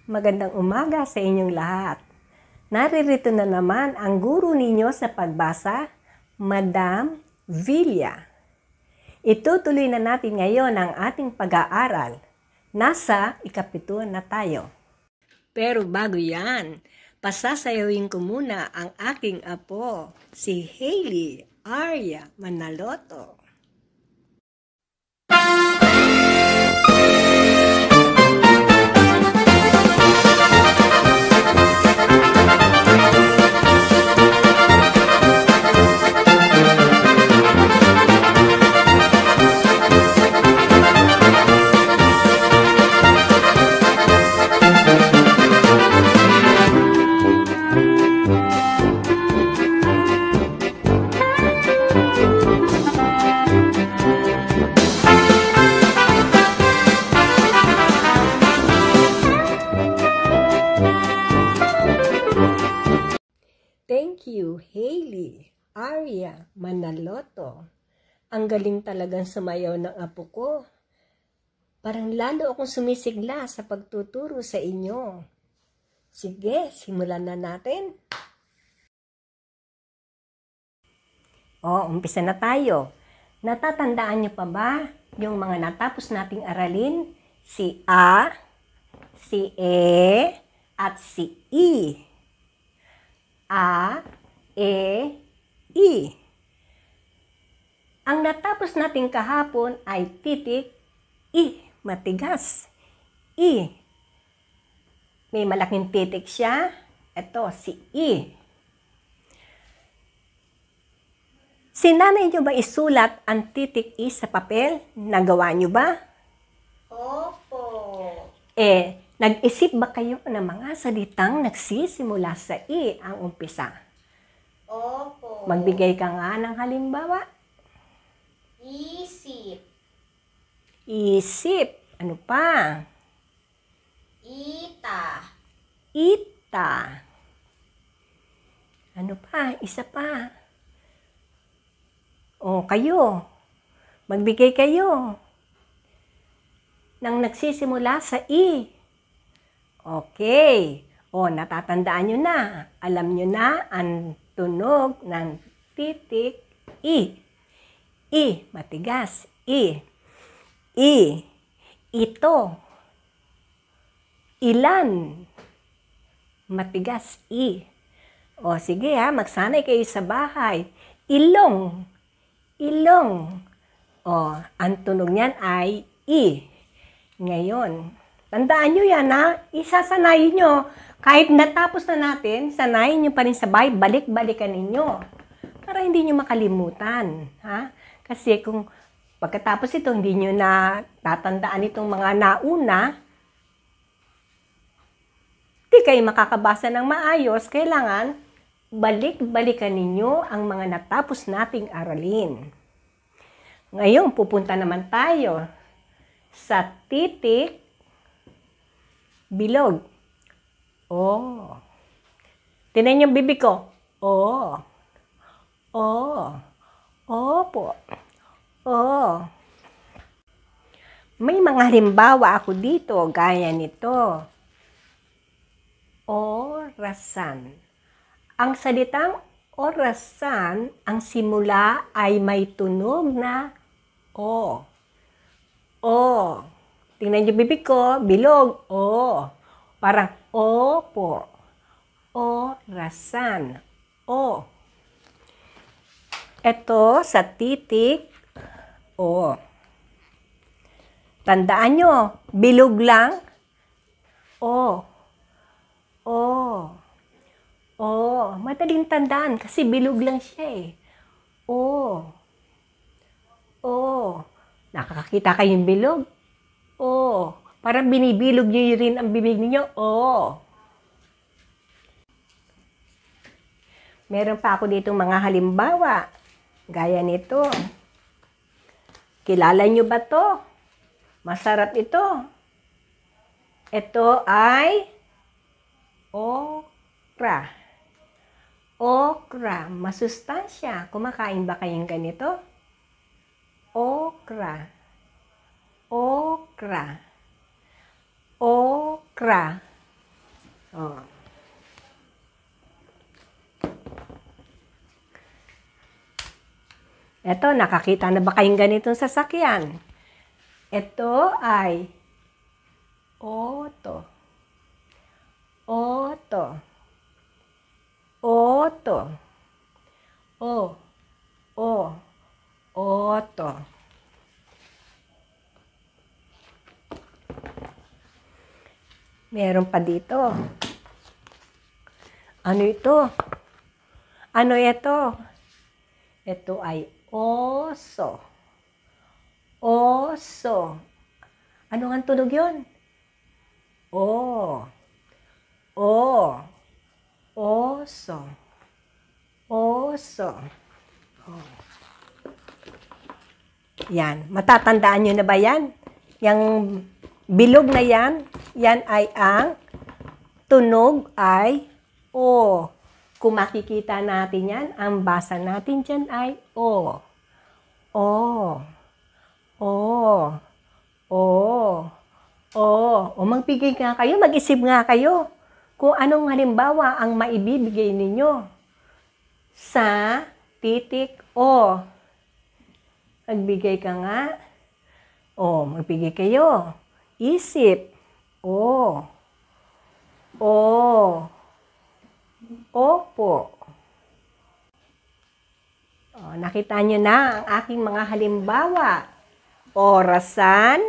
Magandang umaga sa inyong lahat. Naririto na naman ang guro ninyo sa pagbasa, Madam Villa. Itutuloy na natin ngayon ang ating pag-aaral. Nasa ikapito na tayo. Pero bago yan, pasasayawin ko muna ang aking apo, si Hailey Arya Manaloto. Thank you, Hailey Arya Manaloto. Ang galing talagang sumayaw ng apo ko. Parang lalo akong sumisigla sa pagtuturo sa inyo. Sige, simulan na natin. Umpisa na tayo. Natatandaan niyo pa ba yung mga natapos nating aralin? Si A, si E, at si I. A, E, I. Ang natapos natin kahapon ay titik, I, matigas. I. May malaking titik siya. Ito, si I. Sinanay niyo ba isulat ang titik I sa papel? Nagawa niyo ba? Opo. Nag-isip ba kayo ng mga salitang nagsisimula sa I ang umpisa? Opo. Magbigay ka nga ng halimbawa. Isip. Isip. Ano pa? Ita. Ita. Ano pa? Isa pa. Kayo. Magbigay kayo ng nagsisimula sa I. Okay. Natatandaan nyo na. Alam nyo na ang tunog ng titik I. I, matigas. I. I. Ito. Ilan. Matigas. I. Sige magsanay kayo sa bahay. Ilong. Ilong. Ang tunog niyan ay I. Ngayon, tandaan nyo yan isasanayin nyo. Kahit natapos na natin, sanayin nyo pa rin sa bahay, balik-balikan ninyo. Para hindi nyo makalimutan. Kasi kung pagkatapos ito, hindi nyo na tatandaan itong mga nauna, hindi kayo makakabasa ng maayos. Kailangan balik-balikan ninyo ang mga natapos nating aralin. Ngayon, pupunta naman tayo sa titik bilog. Tinan yung bibig ko. Opo. May mga halimbawa ako dito, gaya nito. Orasan. Ang salitang orasan, ang simula ay may tunog na O. Tingnan yung bibig ko, bilog. Parang opo. Orasan. Ito sa titik O. Tandaan nyo, bilog lang. Madaling tandaan kasi bilog lang siya Nakakakita kayong bilog? Parang binibilog nyo rin ang bibig niyo. Meron pa ako dito mga halimbawa. Gaya nito. Kilala nyo ba to? Masarap ito. Ito ay okra. Okra, masustansya. Kumakain ba kayong ganito? Okra. Okra. Okra. Oh. Eto, nakakita na ba kayong ganitong sasakyan? Ito ay auto. Auto. Auto. O. O. Auto. Meron pa dito. Ano ito? Ano ito? Ito ay oso. Oso. Ano ang tunog yun? O. O. Oso. Oso. Oh. Yan. Matatandaan nyo na ba yan? Yang bilog na yan, yan ay ang tunog ay O. Kung makikita natin yan, ang basa natin dyan ay O. O. O. O. O. O magbigay nga kayo, mag-isip nga kayo kung anong halimbawa ang maibibigay ninyo sa titik O. Magbigay ka nga. O, magbigay kayo. Isip. O. O. Opo. O, nakita nyo na ang aking mga halimbawa. Orasan.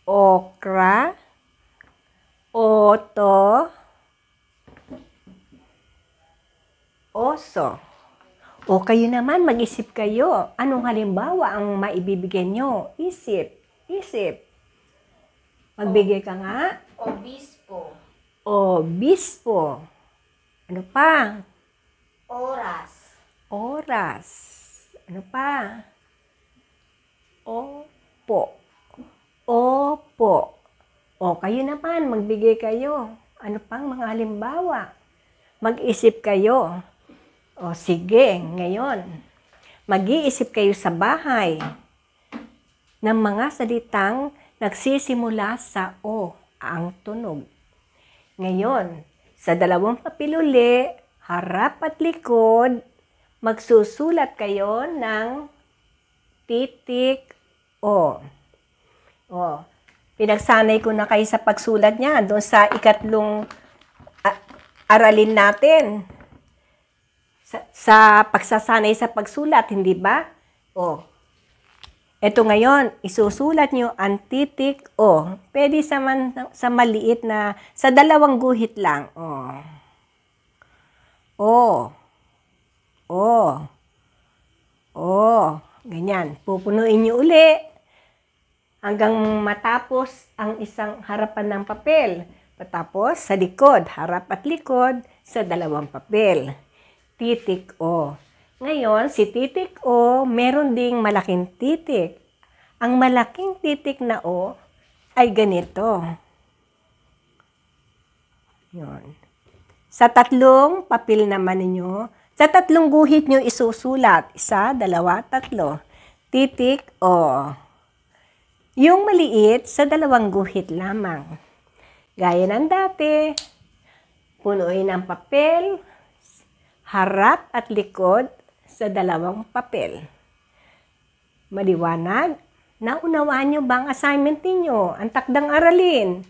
Okra. Oto. Oso. O kayo naman, mag-isip kayo. Anong halimbawa ang maibibigay nyo? Isip. Isip. Magbigay ka nga. Obispo. Obispo. Ano pa? Oras. Oras. Ano pa? Opo. Opo. O kayo naman, magbigay kayo. Ano pang mga halimbawa? Mag-isip kayo. O sige, ngayon, mag-iisip kayo sa bahay ng mga salitang nagsisimula sa O ang tunog. Ngayon, sa dalawang papel uli, harap at likod, magsusulat kayo ng titik O. O, pinagsanay ko na kayo sa pagsulat niya doon sa ikatlong aralin natin. Sa pagsasanay sa pagsulat, hindi ba? O. Ito ngayon, isusulat nyo ang titik O. Pwede sa maliit na, sa dalawang guhit lang. O. O. O. O. Ganyan. Pupunuin nyo uli hanggang matapos ang isang harapan ng papel. Patapos sa likod, harap at likod sa dalawang papel. Titik O. Ngayon, si titik O, meron ding malaking titik. Ang malaking titik na O ay ganito. Yun. Sa tatlong papel naman ninyo, sa tatlong guhit nyo isusulat. Isa, dalawa, tatlo. Titik O. Yung maliit, sa dalawang guhit lamang. Gaya ng dati, punuin ang papel, harap at likod sa dalawang papel. Maliwanag? Naunawaan nyo ba ang assignment ninyo? Ang takdang aralin.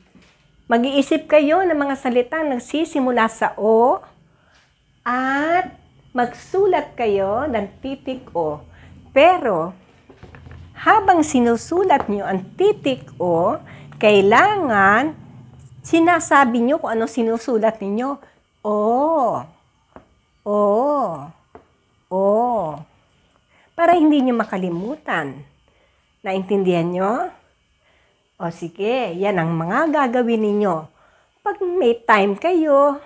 Mag-iisip kayo ng mga salitang nagsisimula sa O at magsulat kayo ng titik O. Pero, habang sinusulat nyo ang titik O, kailangan sinasabi nyo kung ano sinusulat ninyo. O. O. O. Para hindi nyo makalimutan. Naintindihan nyo? O sige, yan ang mga gagawin ninyo. Pag may time kayo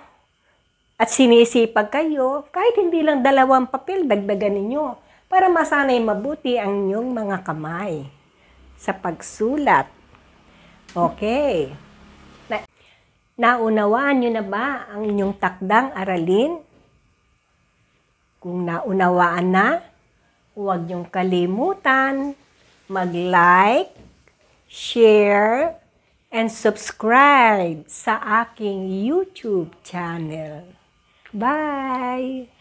at sinisipag kayo, kahit hindi lang dalawang papel, dagdagan ninyo para masanay mabuti ang inyong mga kamay sa pagsulat. Okay. Naunawaan nyo na ba ang inyong takdang aralin? Kung naunawaan na, huwag niyong kalimutan mag-like, share, and subscribe sa aking YouTube channel. Bye!